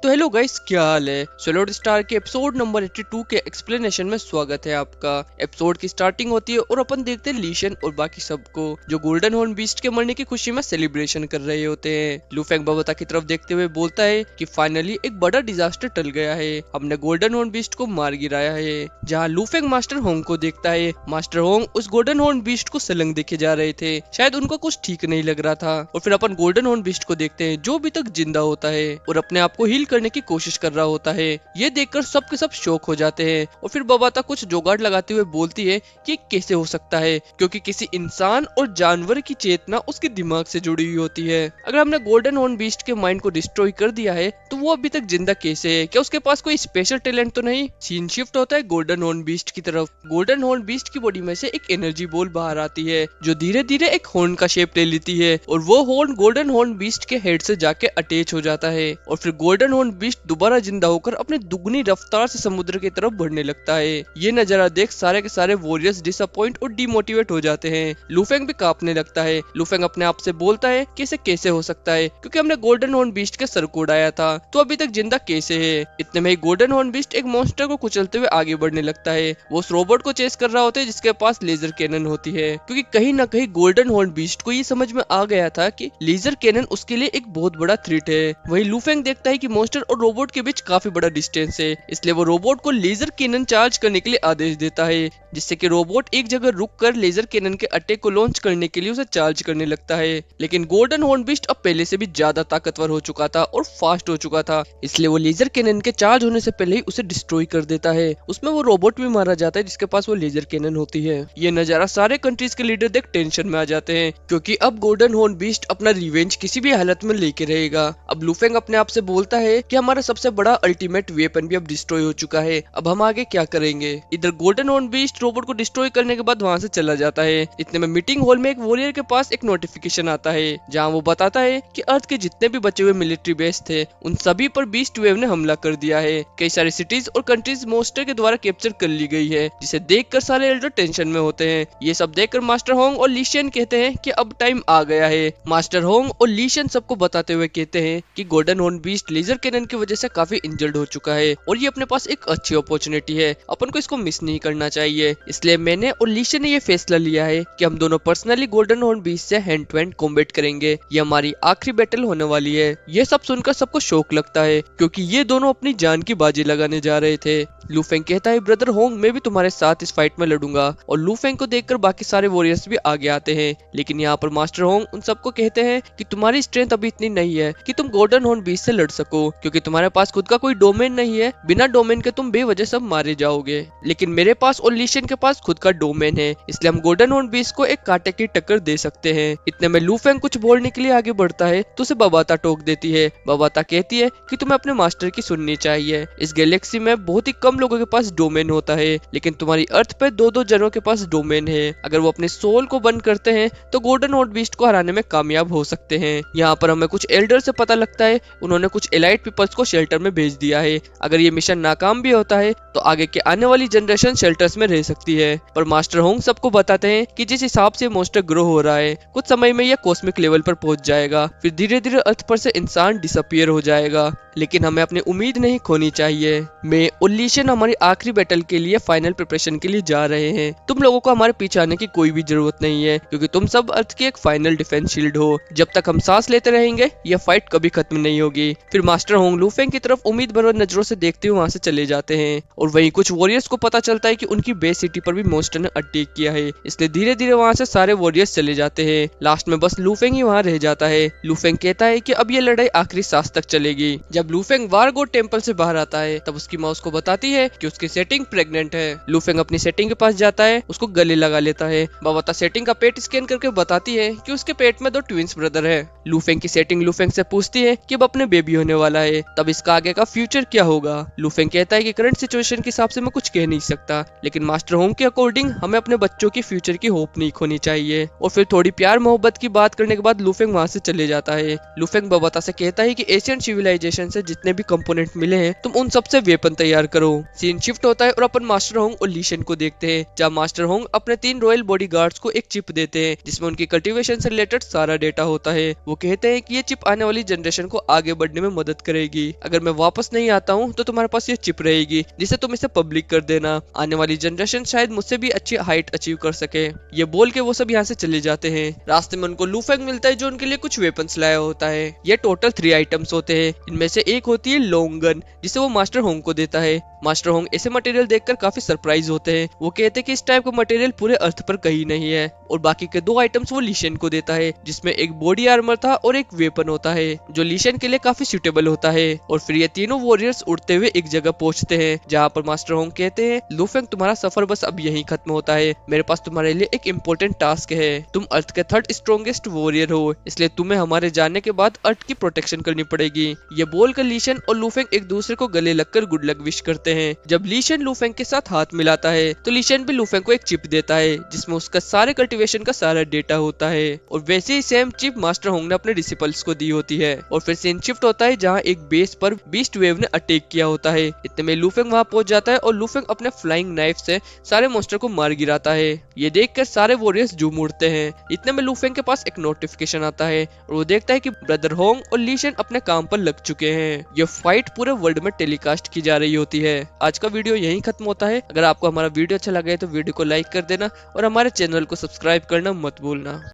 तो hello guys, क्या हाल है। सोलोड स्टार के एपिसोड नंबर 82 के एक्सप्लेनेशन में स्वागत है आपका। एपिसोड की स्टार्टिंग होती है और अपन देखते हैं लीशन और बाकी सबको जो गोल्डन हॉर्न बीस्ट के मरने की खुशी में सेलिब्रेशन कर रहे होते हैं। लूफेंग बबता की तरफ देखते हुए बोलता है कि फाइनली एक बड़ा डिजास्टर टल गया है, हमने गोल्डन हॉर्न बीस्ट को मार गिराया है। जहाँ लूफेंग मास्टर होंग को देखता है, मास्टर होंग उस गोल्डन हॉर्न बीस्ट को सलंग देखे जा रहे थे, शायद उनको कुछ ठीक नहीं लग रहा था। और फिर अपन गोल्डन हॉर्न बीस्ट को देखते हैं जो अभी तक जिंदा होता है और अपने आप को हील करने की कोशिश कर रहा होता है। ये देखकर सब के सब शौक हो जाते हैं और फिर बबाता कुछ जुगाड़ लगाते हुए बोलती है कि कैसे हो सकता है, क्योंकि किसी इंसान और जानवर की चेतना उसके दिमाग से जुड़ी हुई होती है। अगर हमने गोल्डन हॉर्न बीस्ट के माइंड को डिस्ट्रॉय कर दिया है तो वो अभी तक जिंदा कैसे है, क्या उसके पास कोई स्पेशल टैलेंट तो नहीं। सीन शिफ्ट होता है गोल्डन हॉर्न बीस्ट की तरफ। गोल्डन हॉर्न बीस्ट की बॉडी में से एक एनर्जी बॉल बाहर आती है जो धीरे धीरे एक हॉर्न का शेप ले लेती है और वो हॉर्न गोल्डन हॉर्न बीस्ट के हेड से जाके अटैच हो जाता है और फिर गोल्डन हॉर्न बीस्ट दोबारा जिंदा होकर अपनी दुगनी रफ्तार से समुद्र की तरफ बढ़ने लगता है। ये नजारा देख सारे के सारे वॉरियर्स डिसअपॉइंट और डिमोटिवेट हो जाते हैं। लूफेंग भी कांपने लगता है। लूफेंग अपने आप से बोलता है कि इसे कैसे हो सकता है, क्योंकि हमने गोल्डन हॉर्न बीस्ट के सर को उड़ाया था, तो अभी तक जिंदा कैसे है। इतने में ही गोल्डन हॉर्न बीस्ट एक मॉन्स्टर को कुचलते हुए आगे बढ़ने लगता है। वो उस रोबोट को चेस कर रहा होता है जिसके पास लेजर कैनन होती है, क्योंकि कहीं ना कहीं गोल्डन हॉर्न बीस्ट को ये समझ में आ गया था कि लेजर कैनन उसके लिए एक बहुत बड़ा थ्रेट है। वही लूफेंग देखता है कि मॉन्स्टर और रोबोट के बीच काफी बड़ा डिस्टेंस है, इसलिए वो रोबोट को लेजर कैनन चार्ज करने के लिए आदेश देता है, जिससे कि रोबोट एक जगह रुककर लेजर कैनन के अटैक को लॉन्च करने के लिए उसे चार्ज करने लगता है। लेकिन गोल्डन हॉर्न बीस्ट अब पहले से भी ज्यादा ताकतवर हो चुका था और फास्ट हो चुका था, इसलिए वो लेजर कैनन के चार्ज होने से पहले ही उसे डिस्ट्रॉय कर देता है। उसमें वो रोबोट भी मारा जाता है जिसके पास वो लेजर कैनन होती है। ये नजारा सारे कंट्रीज के लीडर देख टेंशन में आ जाते हैं, क्योंकि अब गोल्डन हॉर्न बीस्ट अपना रिवेंज किसी भी हालत में लेके रहेगा। अब लूफेंग अपने आप से बोलता है कि हमारा सबसे बड़ा अल्टीमेट वेपन भी अब डिस्ट्रॉय हो चुका है, अब हम आगे क्या करेंगे। इधर गोल्डन हॉर्न बीस्ट रोबोट को डिस्ट्रॉय करने के बाद वहां से चला जाता है। इतने में मीटिंग हॉल में एक वॉरियर के पास एक नोटिफिकेशन आता है जहां वो बताता है कि अर्थ के जितने भी बचे हुए मिलिट्री बेस थे उन सभी पर बीस्ट वेव ने हमला कर दिया है। कई सारी सिटीज और कंट्रीज मॉन्स्टर के द्वारा कैप्चर कर ली गई है, जिसे देखकर सारे एल्डर टेंशन में होते हैं। ये सब देखकर मास्टर होंग और लीशियन कहते हैं कि अब टाइम आ गया है। मास्टर होंग और लीशियन सबको बताते हुए कहते हैं कि golden horn beast laser cannon की वजह से काफी इंजर्ड हो चुका है और ये अपने पास एक अच्छी अपॉर्चुनिटी है, अपन को इसको मिस नहीं करना चाहिए। इसलिए मैंने और लीशियन ने ये फैसला लिया है कि हम दोनों पर्सनली गोल्डन हॉर्न बीस्ट से हैंड टू हैंड कॉम्बैट करेंगे। ये हमारी आखिरी बैटल होने वाली है। ये सब सुनकर सबको शौक लगता है, क्योंकि ये दोनों अपनी जान की बाजी लगाने जा रहे थे। लूफेंग कहता है ब्रदर होंग, मैं भी तुम्हारे साथ इस फाइट में लड़ूंगा, और लूफेंग को देखकर बाकी सारे वॉरियर्स भी आगे आते हैं। लेकिन यहाँ पर मास्टर होंग उन सबको कहते हैं कि तुम्हारी स्ट्रेंथ अभी इतनी नहीं है कि तुम गोल्डन हॉर्न बीस्ट से लड़ सको, क्योंकि तुम्हारे पास खुद का कोई डोमेन नहीं है। बिना डोमेन के तुम बेवजह सब मारे जाओगे, लेकिन मेरे पास और लीशियन के पास खुद का डोमेन है, इसलिए हम गोल्डन हॉर्न बीस्ट को एक कांटे की टक्कर दे सकते हैं। इतने में लूफेंग कुछ बोलने के लिए आगे बढ़ता है तो उसे बबाता टोक देती है। बबाता कहती है कि तुम्हें अपने मास्टर की सुननी चाहिए। इस गैलेक्सी में बहुत ही कम लोगों के पास डोमेन होता है, लेकिन तुम्हारी अर्थ पे दो दो जनों के पास डोमेन है। अगर वो अपने सोल को बंद करते हैं तो गोल्डन हॉर्न बीस्ट को हराने में कामयाब हो सकते हैं। यहाँ पर हमें कुछ एल्डर से पता लगता है उन्होंने कुछ एलाइट पीपल्स को शेल्टर में भेज दिया है। अगर ये मिशन नाकाम भी होता है तो आगे के आने वाली जनरेशन शेल्टर्स में रह सकती है। पर मास्टर होंग सबको बताते हैं कि जिस हिसाब से मॉन्स्टर ग्रो हो रहा है कुछ समय में यह कॉस्मिक लेवल पर पहुंच जाएगा, फिर धीरे धीरे अर्थ पर से इंसान डिसअपियर हो जाएगा। लेकिन हमें अपनी उम्मीद नहीं खोनी चाहिए। मैं और लीशियन हमारी आखिरी बैटल के लिए फाइनल प्रिपरेशन के लिए जा रहे हैं। तुम लोगों को हमारे पीछे आने की कोई भी जरूरत नहीं है, क्योंकि तुम सब अर्थ की एक फाइनल डिफेंस शील्ड हो। जब तक हम सांस लेते रहेंगे यह फाइट कभी खत्म नहीं होगी। फिर मास्टर होंग लूफेंग की तरफ उम्मीद भर नजरों से देखते हुए वहां से चले जाते हैं और वहीं कुछ वॉरियर्स को पता चलता है कि उनकी बेस सिटी पर भी मॉन्स्टर ने अटैक किया है, इसलिए धीरे धीरे वहां से सारे वॉरियर्स चले जाते हैं। लास्ट में बस लूफेंग ही वहां रह जाता है। लूफेंग कहता है कि अब ये लड़ाई आखिरी सांस तक चलेगी। जब लूफेंग वारगो टेंपल से बाहर आता है तब उसकी माँ उसको बताती है कि उसकी सेटिंग प्रेग्नेंट है। लूफेंग अपनी सेटिंग के पास जाता है, उसको गले लगा लेता है। बबाता सेटिंग का पेट स्कैन करके बताती है कि उसके पेट में 2 ट्विंस ब्रदर है। लूफेंग की सेटिंग लूफेंग से पूछती है कि अब अपने बेबी होने वाला है, तब इसका आगे का फ्यूचर क्या होगा। लूफेंग कहता है कि करंट सिचुएशन के हिसाब से मैं कुछ कह नहीं सकता, लेकिन मास्टर होंग के अकॉर्डिंग हमें अपने बच्चों की फ्यूचर की होप नहीं खोनी चाहिए। और फिर थोड़ी प्यार मोहब्बत की बात करने के बाद लूफेंग वहां से चले जाता है। लूफेंग बबाता से कहता है कि एशियन सिविलाइजेशन से जितने भी कंपोनेंट मिले हैं तुम उन सबसे वेपन तैयार करो। सीन शिफ्ट होता है और अपन मास्टर होंग और लीशन को देखते हैं, जहाँ मास्टर होंग अपने 3 रॉयल बॉडीगार्ड्स को एक चिप देते हैं जिसमें उनकी कल्टीवेशन से रिलेटेड सारा डेटा होता है। वो कहते हैं कि ये चिप आने वाली जनरेशन को आगे बढ़ने में मदद करेगी। अगर मैं वापस नहीं आता हूँ तो तुम्हारे पास ये चिप रहेगी जिसे तुम इसे पब्लिक कर देना। आने वाली जनरेशन शायद मुझसे भी अच्छी हाइट अचीव कर सके। ये बोल के वो सब यहाँ से चले जाते हैं। रास्ते में उनको लू फेंग मिलता है जो उनके लिए कुछ वेपन्स लाया होता है। ये टोटल 3 आइटम्स होते हैं। इनमें से एक होती है लॉन्ग गन जिसे वो मास्टर होंग को देता है। मास्टर होंग ऐसे मटेरियल देखकर काफी सरप्राइज होते हैं। वो कहते हैं कि इस टाइप का मटेरियल पूरे अर्थ पर कहीं नहीं है। और बाकी के 2 आइटम्स वो लीशन को देता है जिसमें एक बॉडी आर्मर था और एक वेपन होता है जो लीशन के लिए काफी सूटेबल होता है। और फिर ये तीनों वॉरियर्स उड़ते हुए एक जगह पहुंचते हैं जहाँ पर मास्टर होंग कहते हैं लू फेंग तुम्हारा सफर बस अब यहीं खत्म होता है। मेरे पास तुम्हारे लिए एक इम्पोर्टेंट टास्क है। तुम अर्थ के 3rd स्ट्रॉन्गेस्ट वॉरियर हो, इसलिए तुम्हें हमारे जाने के बाद अर्थ की प्रोटेक्शन करनी पड़ेगी। ये बोलकर लीशन और लू फेंग एक दूसरे को गले लगकर गुड लक विश करते हैं। जब लीशन लू फेंग के साथ हाथ मिलाता है तो लीशन भी लू फेंग को एक चिप देता है जिसमें उसका सारे कल्टीवेशन का सारा डेटा होता है। और वैसे ही सेम चिप मास्टर होंग ने अपने डिसिपल्स को दी होती है। और फिर सीन शिफ्ट होता है जहाँ एक बेस पर बीस्ट वेव ने अटैक किया होता है। इतने में लू फेंग वहां पहुंच जाता है और लू फेंग अपने फ्लाइंग नाइफ से सारे मॉन्स्टर को मार गिराता है। ये देखकर सारे वॉरियर्स झूम उठते हैं। इतने में लू फेंग के पास एक नोटिफिकेशन आता है और वो देखता है कि ब्रदर होंग और लीशन अपने काम पर लग चुके हैं। ये फाइट पूरे वर्ल्ड में टेलीकास्ट की जा रही होती है। आज का वीडियो यहीं खत्म होता है। अगर आपको हमारा वीडियो अच्छा लगा है तो वीडियो को लाइक कर देना और हमारे चैनल को सब्सक्राइब करना मत भूलना।